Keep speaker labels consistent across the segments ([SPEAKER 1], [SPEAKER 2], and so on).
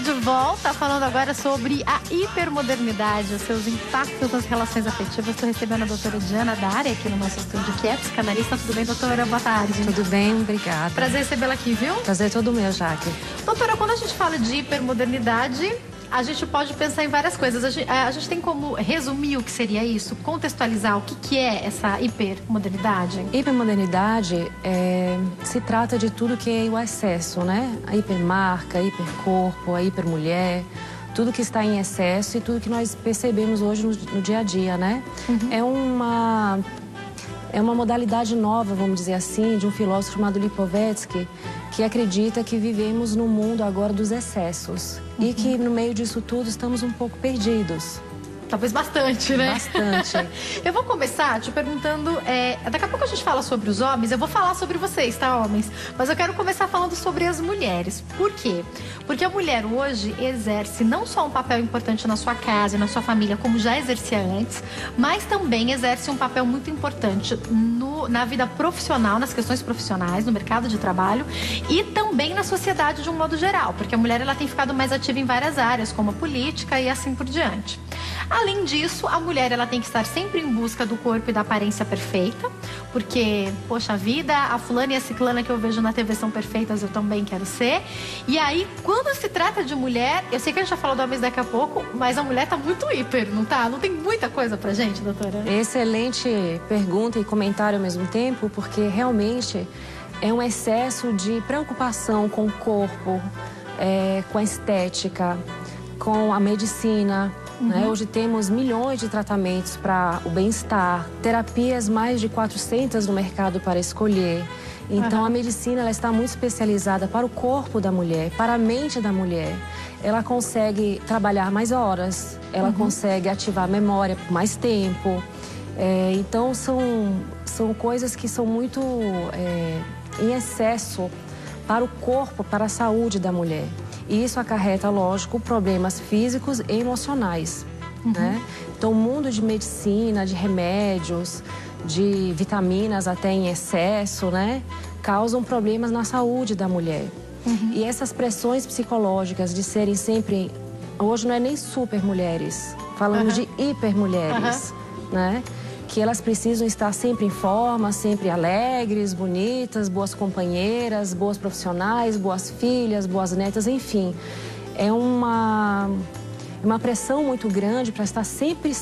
[SPEAKER 1] de volta falando agora sobre a hipermodernidade, os seus impactos nas relações afetivas. Estou recebendo a doutora Diana Dari aqui no nosso estúdio, que é psicanalista. Tudo bem, doutora? Boa tarde.
[SPEAKER 2] Tudo bem, obrigada.
[SPEAKER 1] Prazer recebê-la aqui, viu?
[SPEAKER 2] Prazer todo meu, Jaque.
[SPEAKER 1] Doutora, quando a gente fala de hipermodernidade, a gente pode pensar em várias coisas. A gente tem como resumir o que seria isso? Contextualizar o que é essa hipermodernidade?
[SPEAKER 2] Hipermodernidade se trata de tudo que é o excesso, né? A hipermarca, a hipercorpo, a hipermulher, tudo que está em excesso e tudo que nós percebemos hoje no dia a dia, né? Uhum. É uma modalidade nova, vamos dizer assim, de um filósofo chamado Lipovetsky, que acredita que vivemos no mundo agora dos excessos e que no meio disso tudo estamos um pouco perdidos.
[SPEAKER 1] Talvez bastante, né?
[SPEAKER 2] Bastante.
[SPEAKER 1] Eu vou começar te perguntando, daqui a pouco a gente fala sobre os homens, eu vou falar sobre vocês, tá, homens? Mas eu quero começar falando sobre as mulheres. Por quê? Porque a mulher hoje exerce não só um papel importante na sua casa e na sua família, como já exercia antes, mas também exerce um papel muito importante na vida profissional, nas questões profissionais, no mercado de trabalho e também na sociedade de um modo geral, porque a mulher ela tem ficado mais ativa em várias áreas, como a política e assim por diante. Além disso, a mulher ela tem que estar sempre em busca do corpo e da aparência perfeita, porque, poxa vida, a fulana e a ciclana que eu vejo na TV são perfeitas, eu também quero ser. E aí, quando se trata de mulher, eu sei que a gente já falou de homens daqui a pouco, mas a mulher tá muito hiper, não tá? Não tem muita coisa pra gente, doutora?
[SPEAKER 2] Excelente pergunta e comentário ao mesmo tempo, porque realmente é um excesso de preocupação com o corpo, com a estética, com a medicina. Né? Hoje temos milhões de tratamentos para o bem-estar, terapias mais de 400 no mercado para escolher. Então a medicina ela está muito especializada para o corpo da mulher, para a mente da mulher. Ela consegue trabalhar mais horas, ela consegue ativar a memória por mais tempo. Então são coisas que são muito em excesso para o corpo, para a saúde da mulher. E isso acarreta, lógico, problemas físicos e emocionais, né? Então, o mundo de medicina, de remédios, de vitaminas até em excesso, né? Causam problemas na saúde da mulher. E essas pressões psicológicas de serem sempre... Hoje não é nem super mulheres, falamos de hiper mulheres, né? Que elas precisam estar sempre em forma, sempre alegres, bonitas, boas companheiras, boas profissionais, boas filhas, boas netas, enfim. É uma pressão muito grande para estar sempre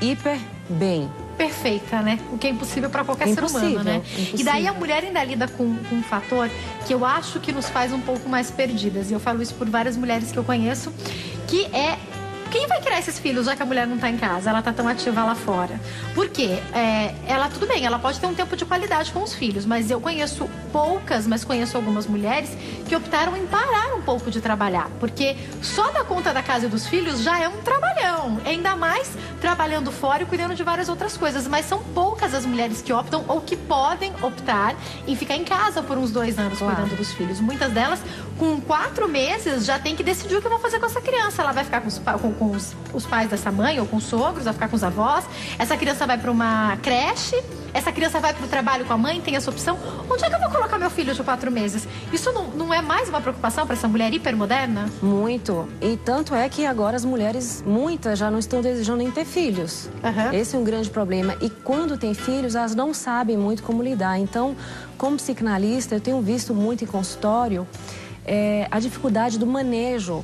[SPEAKER 2] hiper bem.
[SPEAKER 1] Perfeita, né? O que é impossível para qualquer ser humano, né?
[SPEAKER 2] Impossível.
[SPEAKER 1] E daí a mulher ainda lida com um fator que eu acho que nos faz um pouco mais perdidas. E eu falo isso por várias mulheres que eu conheço, que é... Quem vai criar esses filhos, já que a mulher não tá em casa? Ela tá tão ativa lá fora. Por quê? Ela, tudo bem, ela pode ter um tempo de qualidade com os filhos, mas eu conheço poucas, mas conheço algumas mulheres que optaram em parar um pouco de trabalhar. Porque só dar conta da casa e dos filhos já é um trabalhão. Ainda mais trabalhando fora e cuidando de várias outras coisas. Mas são poucas as mulheres que optam ou que podem optar em ficar em casa por uns 2 anos cuidando dos filhos. Muitas delas, com 4 meses, já tem que decidir o que vão fazer com essa criança. Ela vai ficar com os pais dessa mãe ou com os sogros, vai ficar com os avós. Essa criança vai para uma creche, essa criança vai para o trabalho com a mãe, tem essa opção. Onde é que eu vou colocar meu filho de 4 meses? Isso não é mais uma preocupação para essa mulher hipermoderna?
[SPEAKER 2] Muito. E tanto é que agora as mulheres, muitas, já não estão desejando nem ter filhos. Esse é um grande problema. E quando tem filhos, elas não sabem muito como lidar. Então, como psicanalista, eu tenho visto muito em consultório a dificuldade do manejo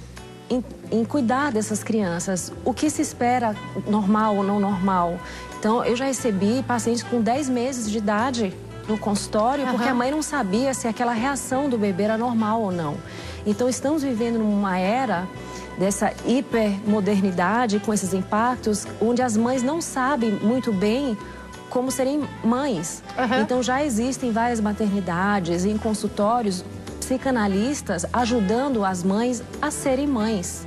[SPEAKER 2] em cuidar dessas crianças. O que se espera, normal ou não normal. Então, eu já recebi pacientes com 10 meses de idade no consultório, porque a mãe não sabia se aquela reação do bebê era normal ou não. Então, estamos vivendo numa era dessa hipermodernidade, com esses impactos, onde as mães não sabem muito bem como serem mães. Então, já existem várias maternidades em consultórios psicanalistas ajudando as mães a serem mães.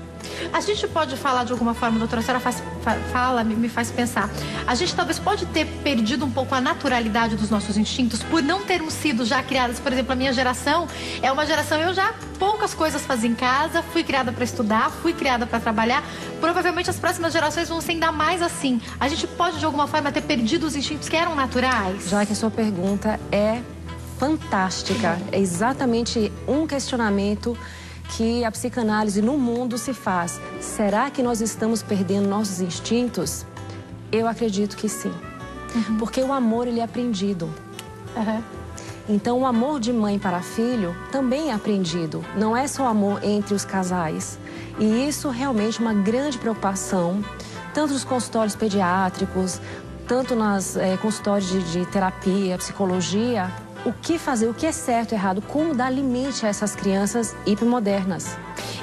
[SPEAKER 1] A gente pode falar de alguma forma, doutora, a senhora me faz pensar. A gente talvez pode ter perdido um pouco a naturalidade dos nossos instintos por não termos sido já criadas. Por exemplo, a minha geração é uma geração, eu já poucas coisas fazia em casa, fui criada para estudar, fui criada para trabalhar. Provavelmente as próximas gerações vão ser ainda mais assim. A gente pode de alguma forma ter perdido os instintos que eram naturais?
[SPEAKER 2] Já que a sua pergunta é fantástica, é exatamente um questionamento que a psicanálise no mundo se faz. Será que nós estamos perdendo nossos instintos? Eu acredito que sim. Porque o amor, ele é aprendido. Então, o amor de mãe para filho também é aprendido. Não é só amor entre os casais. E isso realmente é uma grande preocupação, tanto nos consultórios pediátricos, tanto nas consultórios de terapia, psicologia. O que fazer, o que é certo e errado, como dar limite a essas crianças hipermodernas.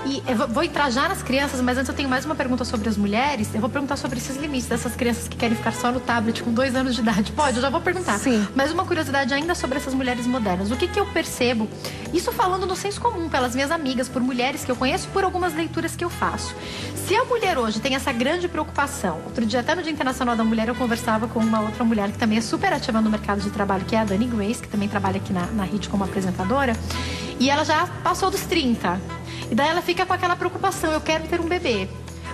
[SPEAKER 1] E eu vou entrar já nas crianças, mas antes eu tenho mais uma pergunta sobre as mulheres. Eu vou perguntar sobre esses limites dessas crianças que querem ficar só no tablet com 2 anos de idade. Pode? Eu já vou perguntar.
[SPEAKER 2] Sim.
[SPEAKER 1] Mas uma curiosidade ainda sobre essas mulheres modernas. O que eu percebo, isso falando no senso comum, pelas minhas amigas, por mulheres que eu conheço, por algumas leituras que eu faço. Se a mulher hoje tem essa grande preocupação, outro dia até no Dia Internacional da Mulher eu conversava com uma outra mulher que também é super ativa no mercado de trabalho, que é a Dani Grace, que também trabalha aqui na Rede como apresentadora, e ela já passou dos 30. E daí ela fica com aquela preocupação, eu quero ter um bebê,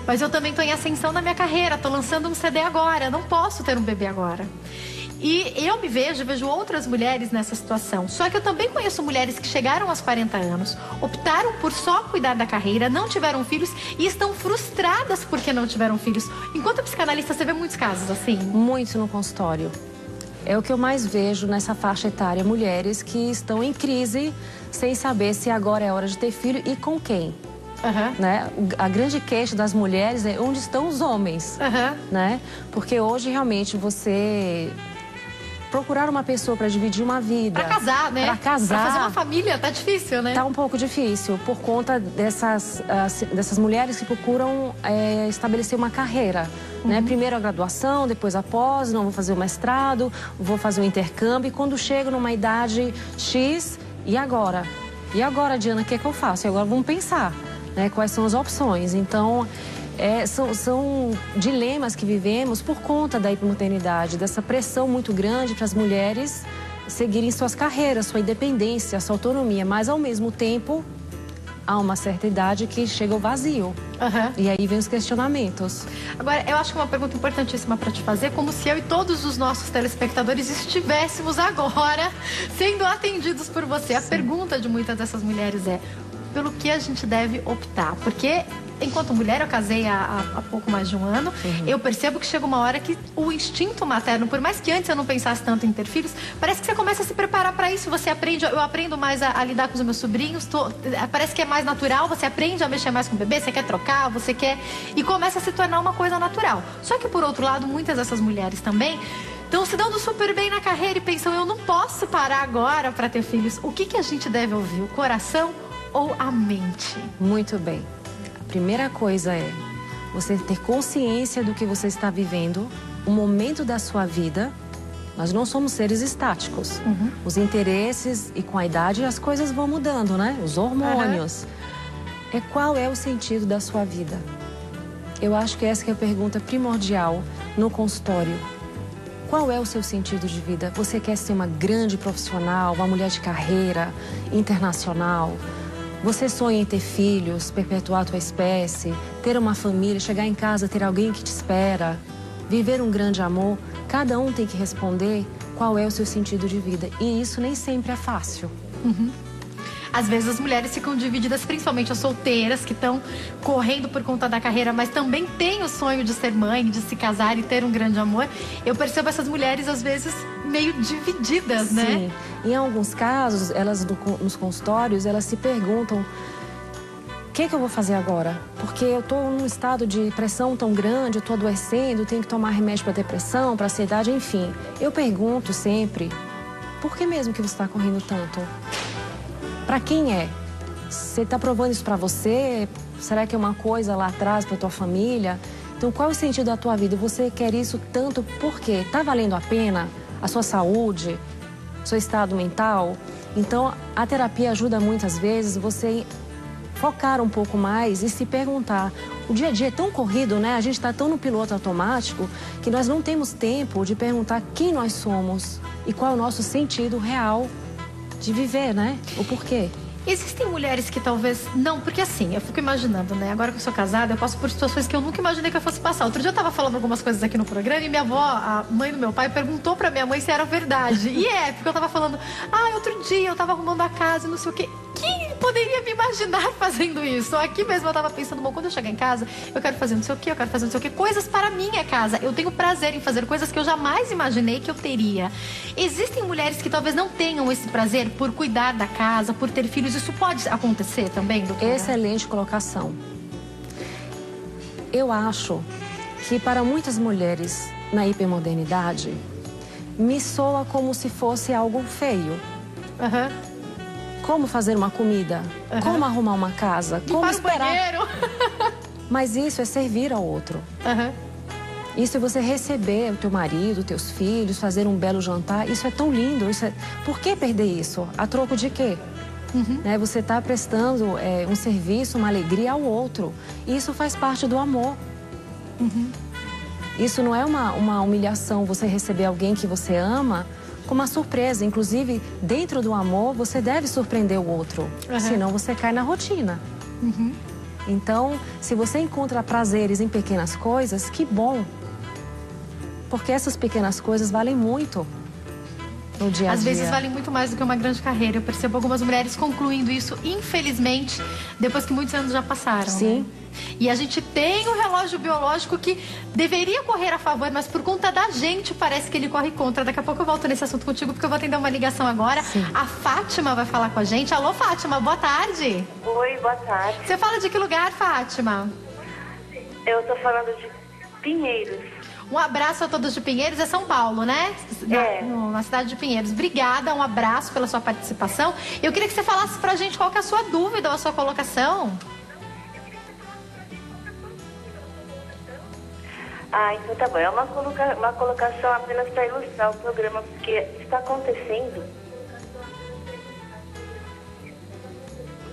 [SPEAKER 1] mas eu também tô em ascensão na minha carreira, tô lançando um CD agora, não posso ter um bebê agora. E eu vejo outras mulheres nessa situação. Só que eu também conheço mulheres que chegaram aos 40 anos, optaram por só cuidar da carreira, não tiveram filhos e estão frustradas porque não tiveram filhos. Enquanto psicanalista, você vê muitos casos assim?
[SPEAKER 2] Muito no consultório. É o que eu mais vejo nessa faixa etária, mulheres que estão em crise sem saber se agora é hora de ter filho e com quem. Né? A grande queixa das mulheres é onde estão os homens, né? Porque hoje realmente você procurar uma pessoa para dividir uma vida,
[SPEAKER 1] para casar, né?
[SPEAKER 2] Para casar,
[SPEAKER 1] para fazer uma família, tá difícil, né?
[SPEAKER 2] Tá um pouco difícil por conta dessas mulheres que procuram estabelecer uma carreira, né? Primeiro a graduação, depois a pós, não vou fazer o mestrado, vou fazer o intercâmbio. E quando chego numa idade X, e agora? E agora, Diana, o que é que eu faço? E agora vamos pensar, né? Quais são as opções? Então, são dilemas que vivemos por conta da hipermaternidade, dessa pressão muito grande para as mulheres seguirem suas carreiras, sua independência, sua autonomia, mas ao mesmo tempo há uma certa idade que chega o vazio. E aí vem os questionamentos.
[SPEAKER 1] Agora, eu acho que uma pergunta importantíssima para te fazer, como se eu e todos os nossos telespectadores estivéssemos agora sendo atendidos por você. A pergunta de muitas dessas mulheres é: pelo que a gente deve optar? Porque enquanto mulher, eu casei há pouco mais de um ano, eu percebo que chega uma hora que o instinto materno, por mais que antes eu não pensasse tanto em ter filhos, parece que você começa a se preparar para isso. Você aprende, eu aprendo mais a lidar com os meus sobrinhos, parece que é mais natural, você aprende a mexer mais com o bebê, você quer trocar, você quer... E começa a se tornar uma coisa natural. Só que, por outro lado, muitas dessas mulheres também estão se dando super bem na carreira e pensam, eu não posso parar agora para ter filhos. O que a gente deve ouvir? O coração ou a mente?
[SPEAKER 2] Muito bem. A primeira coisa é você ter consciência do que você está vivendo, o momento da sua vida. Nós não somos seres estáticos. Os interesses e com a idade as coisas vão mudando, né? Os hormônios. Qual é o sentido da sua vida? Eu acho que essa que é a pergunta primordial no consultório. Qual é o seu sentido de vida? Você quer ser uma grande profissional, uma mulher de carreira internacional? Você sonha em ter filhos, perpetuar a tua espécie, ter uma família, chegar em casa, ter alguém que te espera, viver um grande amor? Cada um tem que responder qual é o seu sentido de vida. E isso nem sempre é fácil.
[SPEAKER 1] Às vezes as mulheres ficam divididas, principalmente as solteiras, que estão correndo por conta da carreira, mas também têm o sonho de ser mãe, de se casar e ter um grande amor. Eu percebo essas mulheres, às vezes, meio divididas, né?
[SPEAKER 2] Sim. Em alguns casos, elas nos consultórios, elas se perguntam: o que eu vou fazer agora? Porque eu estou num estado de pressão tão grande, eu estou adoecendo, tenho que tomar remédio para depressão, para ansiedade, enfim. Eu pergunto sempre: por que mesmo que você está correndo tanto? Para quem é? Você está provando isso para você? Será que é uma coisa lá atrás para tua família? Então, qual é o sentido da tua vida? Você quer isso tanto por quê? Está valendo a pena? A sua saúde? Seu estado mental? Então, a terapia ajuda muitas vezes você focar um pouco mais e se perguntar. O dia a dia é tão corrido, né? A gente está tão no piloto automático que nós não temos tempo de perguntar quem nós somos e qual é o nosso sentido real de viver, né? O porquê.
[SPEAKER 1] Existem mulheres que talvez não, porque assim, eu fico imaginando, né? Agora que eu sou casada, eu passo por situações que eu nunca imaginei que eu fosse passar. Outro dia eu tava falando algumas coisas aqui no programa e minha avó, a mãe do meu pai, perguntou pra minha mãe se era verdade. E porque eu tava falando, outro dia eu tava arrumando a casa e não sei o quê. Que poderia me imaginar fazendo isso. Aqui mesmo eu tava pensando, bom, quando eu chegar em casa, eu quero fazer não sei o que, eu quero fazer não sei o que, coisas para a minha casa. Eu tenho prazer em fazer coisas que eu jamais imaginei que eu teria. Existem mulheres que talvez não tenham esse prazer por cuidar da casa, por ter filhos. Isso pode acontecer também, doutora?
[SPEAKER 2] Excelente colocação. Eu acho que para muitas mulheres na hipermodernidade, me soa como se fosse algo feio. Como fazer uma comida, como arrumar uma casa, como esperar.
[SPEAKER 1] O banheiro.
[SPEAKER 2] Mas isso é servir ao outro. Isso é você receber o teu marido, teus filhos, fazer um belo jantar. Isso é tão lindo. Por que perder isso? A troco de quê? Você está prestando um serviço, uma alegria ao outro. E isso faz parte do amor. Isso não é uma humilhação, você receber alguém que você ama com uma surpresa. Inclusive, dentro do amor, você deve surpreender o outro. Senão você cai na rotina. Então, se você encontra prazeres em pequenas coisas, que bom. Porque essas pequenas coisas valem muito no dia a dia.
[SPEAKER 1] Às vezes valem muito mais do que uma grande carreira. Eu percebo algumas mulheres concluindo isso, infelizmente, depois que muitos anos já passaram.
[SPEAKER 2] Sim.
[SPEAKER 1] Né? E a gente tem um relógio biológico que deveria correr a favor, mas por conta da gente parece que ele corre contra. Daqui a pouco eu volto nesse assunto contigo, porque eu vou atender uma ligação agora.
[SPEAKER 2] Sim.
[SPEAKER 1] A Fátima vai falar com a gente. Alô, Fátima, boa tarde.
[SPEAKER 3] Oi, boa tarde.
[SPEAKER 1] Você fala de que lugar, Fátima?
[SPEAKER 3] Eu tô falando de Pinheiros.
[SPEAKER 1] Um abraço a todos de Pinheiros, é São Paulo, né? Na cidade de Pinheiros. Obrigada, um abraço pela sua participação. Eu queria que você falasse pra gente qual que é a sua dúvida ou a sua colocação.
[SPEAKER 3] Então tá bom. É uma colocação apenas para ilustrar o programa, porque está acontecendo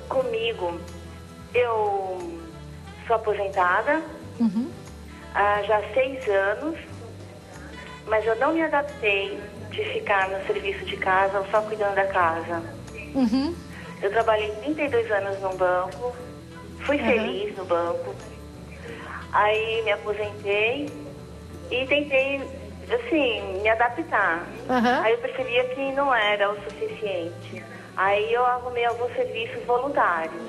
[SPEAKER 3] comigo. Eu sou aposentada há já 6 anos, mas eu não me adaptei de ficar no serviço de casa ou só cuidando da casa. Eu trabalhei 32 anos num banco, fui feliz no banco. Aí me aposentei e tentei, assim, me adaptar. Aí eu percebia que não era o suficiente. Aí eu arrumei alguns serviços voluntários.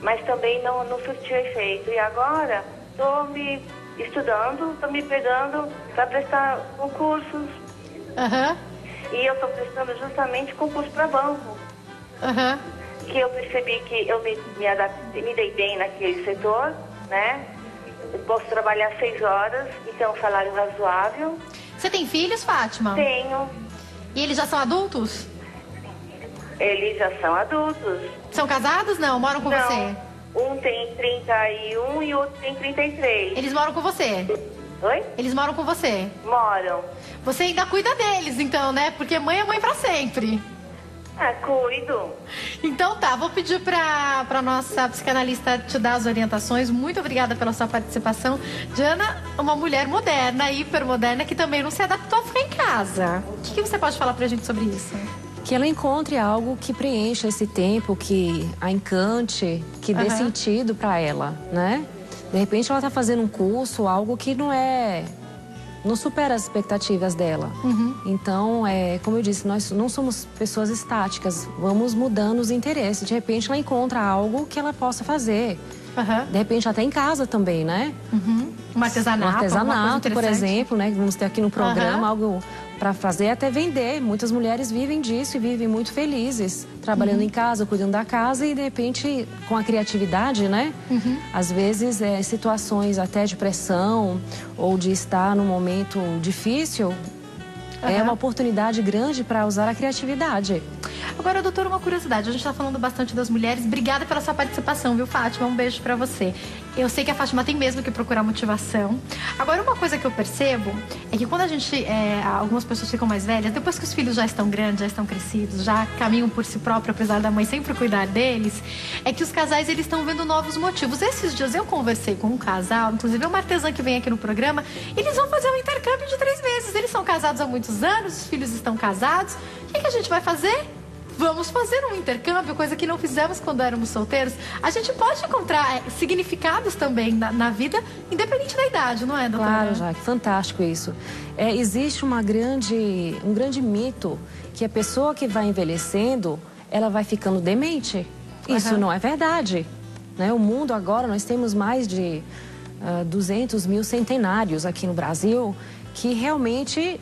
[SPEAKER 3] Mas também não surtiu efeito. E agora estou me estudando, estou me pegando para prestar concursos. E eu estou prestando justamente concurso para banco. Que eu percebi que eu me adaptei, me dei bem naquele setor. Né? Eu posso trabalhar 6 horas e ter um salário razoável.
[SPEAKER 1] Você tem filhos, Fátima?
[SPEAKER 3] Tenho.
[SPEAKER 1] E eles já são adultos?
[SPEAKER 3] Eles já são adultos.
[SPEAKER 1] São casados? Não, moram com você?
[SPEAKER 3] Um tem 31 e o outro tem 33.
[SPEAKER 1] Eles moram com você?
[SPEAKER 3] Oi?
[SPEAKER 1] Eles moram com você?
[SPEAKER 3] Moram.
[SPEAKER 1] Você ainda cuida deles, então, né? Porque mãe é mãe pra sempre.
[SPEAKER 3] Cuido.
[SPEAKER 1] Então tá, vou pedir pra nossa psicanalista te dar as orientações. Muito obrigada pela sua participação. Diana, uma mulher moderna, hipermoderna, que também não se adaptou a ficar em casa. O que você pode falar pra gente sobre isso?
[SPEAKER 2] Que ela encontre algo que preencha esse tempo, que a encante, que dê sentido pra ela, né? De repente ela tá fazendo um curso, algo que não supera as expectativas dela. Então, como eu disse, nós não somos pessoas estáticas, vamos mudando os interesses. De repente, ela encontra algo que ela possa fazer. De repente, até em casa também, né?
[SPEAKER 1] Um artesanato.
[SPEAKER 2] Um artesanato, por exemplo, né? Vamos ter aqui no programa algo para fazer, até vender. Muitas mulheres vivem disso e vivem muito felizes, trabalhando em casa, cuidando da casa e, de repente, com a criatividade, né? Às vezes, situações até de pressão ou de estar num momento difícil, é uma oportunidade grande para usar a criatividade.
[SPEAKER 1] Agora, doutora, uma curiosidade. A gente está falando bastante das mulheres. Obrigada pela sua participação, viu, Fátima? Um beijo para você. Eu sei que a Fátima tem mesmo que procurar motivação. Agora, uma coisa que eu percebo é que quando algumas pessoas ficam mais velhas, depois que os filhos já estão grandes, já estão crescidos, já caminham por si próprios, apesar da mãe sempre cuidar deles, é que os casais, eles estão vendo novos motivos. Esses dias eu conversei com um casal, inclusive uma artesã que vem aqui no programa, eles vão fazer um intercâmbio de 3 meses. Eles são casados há muitos anos, os filhos estão casados. O que a gente vai fazer? Vamos fazer um intercâmbio, coisa que não fizemos quando éramos solteiros. A gente pode encontrar significados também na vida, independente da idade, não é, doutora?
[SPEAKER 2] Claro, Jaque, fantástico isso. Existe um grande mito que a pessoa que vai envelhecendo, ela vai ficando demente. Isso não é verdade, né? O mundo agora, nós temos mais de 200 mil centenários aqui no Brasil que realmente,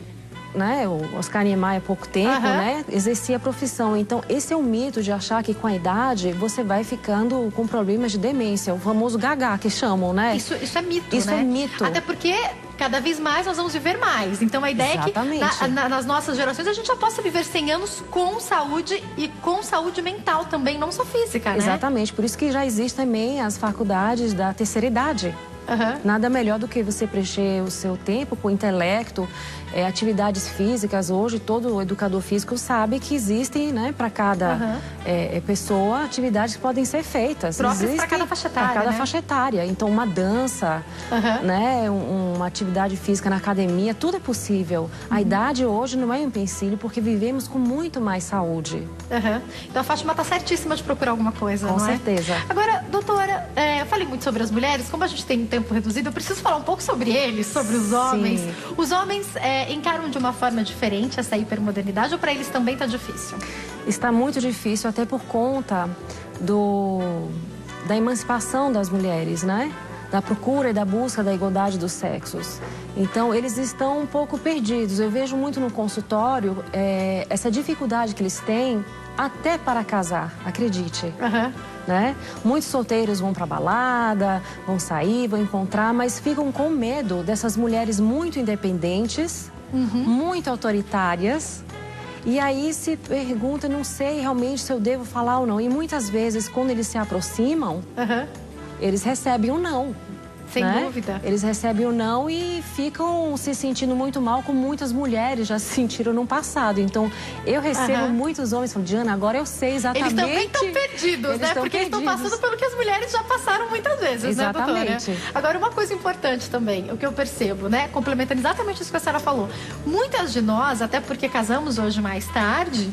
[SPEAKER 2] né, o Oscar Niemeyer há pouco tempo, né, exercia a profissão. Então, esse é um mito de achar que com a idade você vai ficando com problemas de demência, o famoso gaga que chamam, né?
[SPEAKER 1] Isso é mito,
[SPEAKER 2] Isso
[SPEAKER 1] né?
[SPEAKER 2] é mito.
[SPEAKER 1] Até porque cada vez mais nós vamos viver mais. Então, a ideia
[SPEAKER 2] Exatamente.
[SPEAKER 1] é que nas nossas gerações a gente já possa viver 100 anos com saúde e com saúde mental também, não só física, né?
[SPEAKER 2] Exatamente, por isso que já existem também as faculdades da terceira idade. Nada melhor do que você preencher o seu tempo com intelecto, atividades físicas. Hoje, todo educador físico sabe que existem, né, para cada pessoa, atividades que podem ser feitas.
[SPEAKER 1] Próprias para cada faixa etária,
[SPEAKER 2] Para cada
[SPEAKER 1] né?
[SPEAKER 2] faixa etária. Então, uma dança, né, uma atividade física na academia, tudo é possível. A idade hoje não é um empecilho, porque vivemos com muito mais saúde.
[SPEAKER 1] Então, a Fátima está certíssima de procurar alguma coisa,
[SPEAKER 2] Com
[SPEAKER 1] não é?
[SPEAKER 2] certeza.
[SPEAKER 1] Agora, doutora, eu falei muito sobre as mulheres. Como a gente tem um tempo reduzido, eu preciso falar um pouco sobre eles, sobre os homens.
[SPEAKER 2] Sim.
[SPEAKER 1] Os homens encaram de uma forma diferente essa hipermodernidade, ou para eles também está difícil?
[SPEAKER 2] Está muito difícil, até por conta da emancipação das mulheres, né? Da procura e da busca da igualdade dos sexos. Então, eles estão um pouco perdidos. Eu vejo muito no consultório essa dificuldade que eles têm até para casar, acredite. Né? Muitos solteiros vão para balada, vão sair, vão encontrar, mas ficam com medo dessas mulheres muito independentes, muito autoritárias. E aí se pergunta, não sei realmente se eu devo falar ou não. E muitas vezes, quando eles se aproximam, eles recebem um não.
[SPEAKER 1] Sem
[SPEAKER 2] né?
[SPEAKER 1] dúvida.
[SPEAKER 2] Eles recebem o não e ficam se sentindo muito mal, como muitas mulheres já se sentiram no passado. Então, eu recebo muitos homens falando, Diana, agora eu sei exatamente...
[SPEAKER 1] Eles também estão perdidos, né? Porque eles estão passando pelo que as mulheres já passaram muitas vezes,
[SPEAKER 2] exatamente,
[SPEAKER 1] né, doutora? Agora, uma coisa importante também, o que eu percebo, né? Complementando exatamente isso que a senhora falou. Muitas de nós, até porque casamos hoje mais tarde,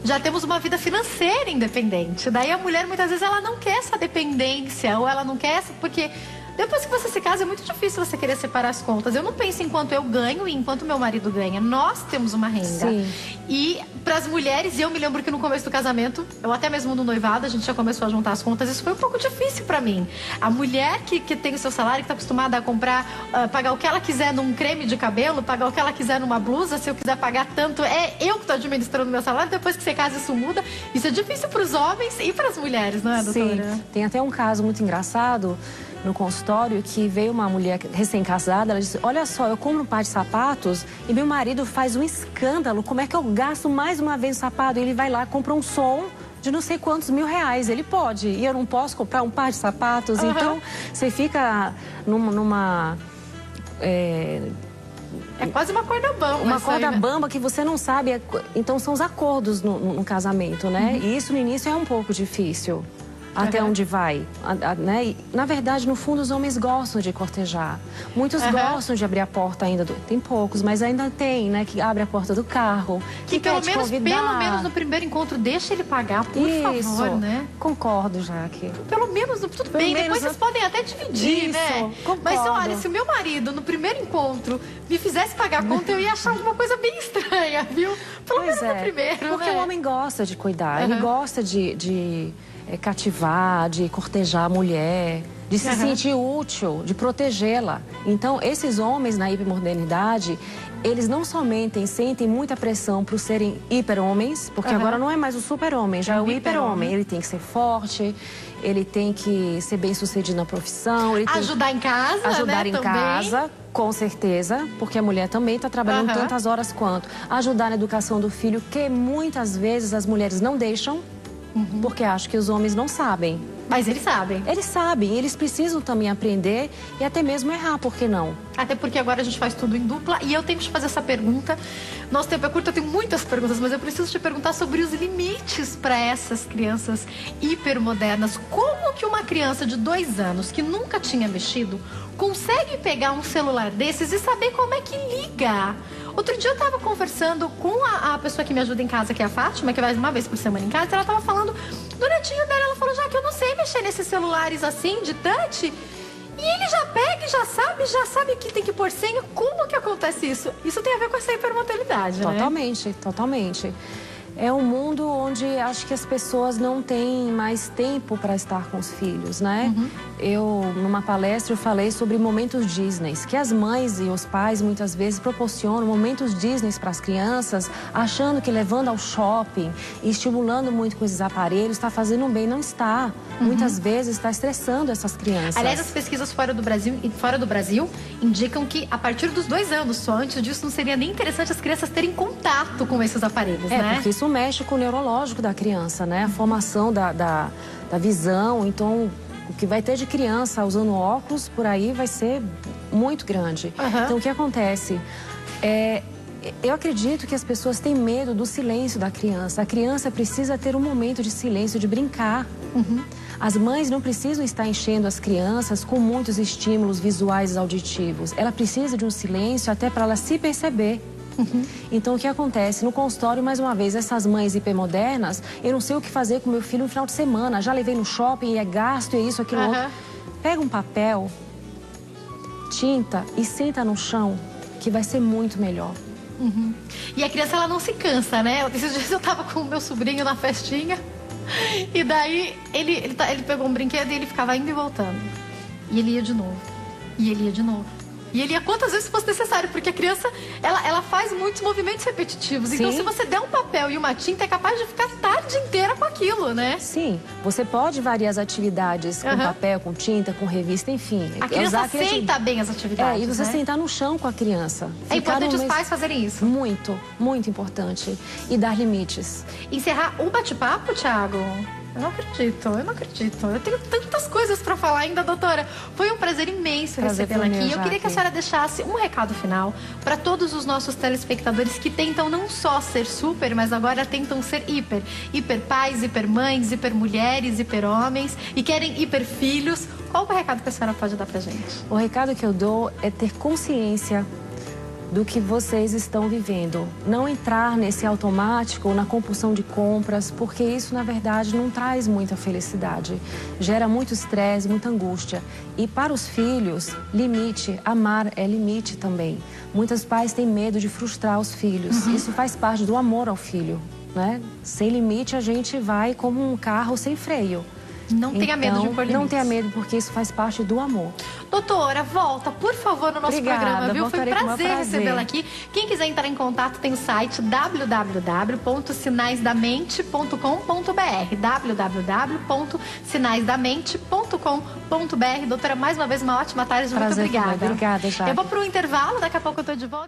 [SPEAKER 1] já temos uma vida financeira independente. Daí a mulher, muitas vezes, ela não quer essa dependência, ou ela não quer essa... Porque depois que você se casa, é muito difícil você querer separar as contas. Eu não penso em quanto eu ganho e em quanto meu marido ganha. Nós temos uma renda.
[SPEAKER 2] Sim.
[SPEAKER 1] E para as mulheres, eu me lembro que no começo do casamento, ou até mesmo no noivado, a gente já começou a juntar as contas. Isso foi um pouco difícil para mim. A mulher que tem o seu salário, que está acostumada a comprar, pagar o que ela quiser num creme de cabelo, pagar o que ela quiser numa blusa, se eu quiser pagar tanto, é eu que estou administrando meu salário. Depois que você casa, isso muda. Isso é difícil para os homens e para as mulheres, não é, doutora?
[SPEAKER 2] Sim. Tem até um caso muito engraçado no consultório, que veio uma mulher recém-casada, ela disse, olha só, eu compro um par de sapatos e meu marido faz um escândalo, como é que eu gasto mais uma vez o sapato? Ele vai lá, compra um som de não sei quantos R$1.000, ele pode, e eu não posso comprar um par de sapatos, então você fica numa
[SPEAKER 1] é quase uma corda bamba.
[SPEAKER 2] Uma corda bamba que você não sabe, então são os acordos no casamento, né? E isso no início é um pouco difícil. Até onde vai, né? E, na verdade, no fundo, os homens gostam de cortejar. Muitos gostam de abrir a porta ainda. Tem poucos, mas ainda tem, né? Que abre a porta do carro.
[SPEAKER 1] Que pelo menos no primeiro encontro, deixa ele pagar, por favor, né?
[SPEAKER 2] Concordo, Jaque.
[SPEAKER 1] Pelo menos, tudo bem. Depois vocês podem até dividir, né?
[SPEAKER 2] Concordo.
[SPEAKER 1] Mas olha, se o meu marido, no primeiro encontro, me fizesse pagar a conta, eu ia achar alguma coisa bem estranha, viu? Pelo menos no primeiro,
[SPEAKER 2] porque
[SPEAKER 1] né?
[SPEAKER 2] o homem gosta de cuidar, ele gosta de cativar, de cortejar a mulher, de se sentir útil, de protegê-la. Então, esses homens na hipermodernidade, eles não somente sentem muita pressão por serem hiper-homens, porque agora não é mais o super-homem, já é o hiper-homem. Ele tem que ser forte, ele tem que ser bem-sucedido na profissão. Ele tem
[SPEAKER 1] ajudar em casa,
[SPEAKER 2] ajudar
[SPEAKER 1] né,
[SPEAKER 2] em casa, com certeza, porque a mulher também está trabalhando tantas horas quanto. Ajudar na educação do filho, que muitas vezes as mulheres não deixam, porque acham que os homens não sabem.
[SPEAKER 1] Mas eles sabem.
[SPEAKER 2] Eles sabem, eles precisam também aprender e até mesmo errar, por que não?
[SPEAKER 1] Até porque agora a gente faz tudo em dupla e eu tenho que te fazer essa pergunta. Nosso tempo é curto, eu tenho muitas perguntas, mas eu preciso te perguntar sobre os limites para essas crianças hipermodernas. Como que uma criança de 2 anos que nunca tinha mexido consegue pegar um celular desses e saber como é que liga? Outro dia eu estava conversando com a pessoa que me ajuda em casa, que é a Fátima, que vai uma vez por semana em casa, e ela estava falando do netinho dela. Ela falou, já que eu não sei mexer nesses celulares assim, de touch. E ele já pega e já sabe que tem que pôr senha. Como que acontece isso? Isso tem a ver com essa hipermodernidade,
[SPEAKER 2] Totalmente, totalmente. É um mundo onde acho que as pessoas não têm mais tempo para estar com os filhos, né? Numa palestra, eu falei sobre momentos Disney, que as mães e os pais muitas vezes proporcionam momentos Disney para as crianças, achando que levando ao shopping e estimulando muito com esses aparelhos está fazendo um bem. Não está. Muitas vezes está estressando essas crianças.
[SPEAKER 1] Aliás, as pesquisas fora do Brasil indicam que a partir dos 2 anos, só antes disso, não seria nem interessante as crianças terem contato com esses aparelhos, né?
[SPEAKER 2] Porque isso mexe com o neurológico da criança, né? A formação da visão. Então, o que vai ter de criança usando óculos por aí vai ser muito grande. Então, o que acontece? Eu acredito que as pessoas têm medo do silêncio da criança. A criança precisa ter um momento de silêncio, de brincar. As mães não precisam estar enchendo as crianças com muitos estímulos visuais e auditivos. Ela precisa de um silêncio até para ela se perceber. Então, o que acontece? No consultório, mais uma vez, essas mães hipermodernas, eu não sei o que fazer com meu filho no final de semana. Já levei no shopping, é gasto, é isso, aquilo outro. Pega um papel, tinta e senta no chão, que vai ser muito melhor.
[SPEAKER 1] E a criança, ela não se cansa, né? Esses dias eu tava com o meu sobrinho na festinha e daí ele pegou um brinquedo e ele ficava indo e voltando. E ele ia de novo. E ele ia de novo. E ele ia quantas vezes fosse necessário, porque a criança, ela faz muitos movimentos repetitivos. Então, se você der um papel e uma tinta, é capaz de ficar a tarde inteira com aquilo, né?
[SPEAKER 2] Sim, você pode variar as atividades com papel, com tinta, com revista, enfim.
[SPEAKER 1] A criança aceita bem as atividades,
[SPEAKER 2] e você
[SPEAKER 1] né?
[SPEAKER 2] sentar no chão com a criança.
[SPEAKER 1] É importante os pais fazerem isso.
[SPEAKER 2] Muito, muito importante. E dar limites.
[SPEAKER 1] Encerrar o bate-papo, Thiago? Eu não acredito. Eu tenho tantas coisas para falar ainda, doutora. Foi um prazer imenso recebê-la aqui. Eu queria que a senhora deixasse um recado final para todos os nossos telespectadores que tentam não só ser super, mas agora tentam ser hiper. Hiper pais, hiper mães, hiper mulheres, hiper homens e querem hiper filhos. Qual é o recado que a senhora pode dar pra gente?
[SPEAKER 2] O recado que eu dou é ter consciência do que vocês estão vivendo. Não entrar nesse automático, na compulsão de compras, porque isso, na verdade, não traz muita felicidade. Gera muito estresse, muita angústia. E para os filhos, limite. Amar é limite também. Muitos pais têm medo de frustrar os filhos. Isso faz parte do amor ao filho, né? Sem limite, a gente vai como um carro sem freio.
[SPEAKER 1] Não tenha medo de impor limites.
[SPEAKER 2] Não tenha medo, porque isso faz parte do amor.
[SPEAKER 1] Doutora, volta, por favor, no nosso programa, viu? Foi um prazer recebê-la aqui. Quem quiser entrar em contato, tem o site www.sinaisdamente.com.br www.sinaisdamente.com.br. Doutora, mais uma vez, uma ótima tarde. Muito obrigada.
[SPEAKER 2] Obrigada, Jaque.
[SPEAKER 1] Eu vou para o intervalo, daqui a pouco eu tô de volta.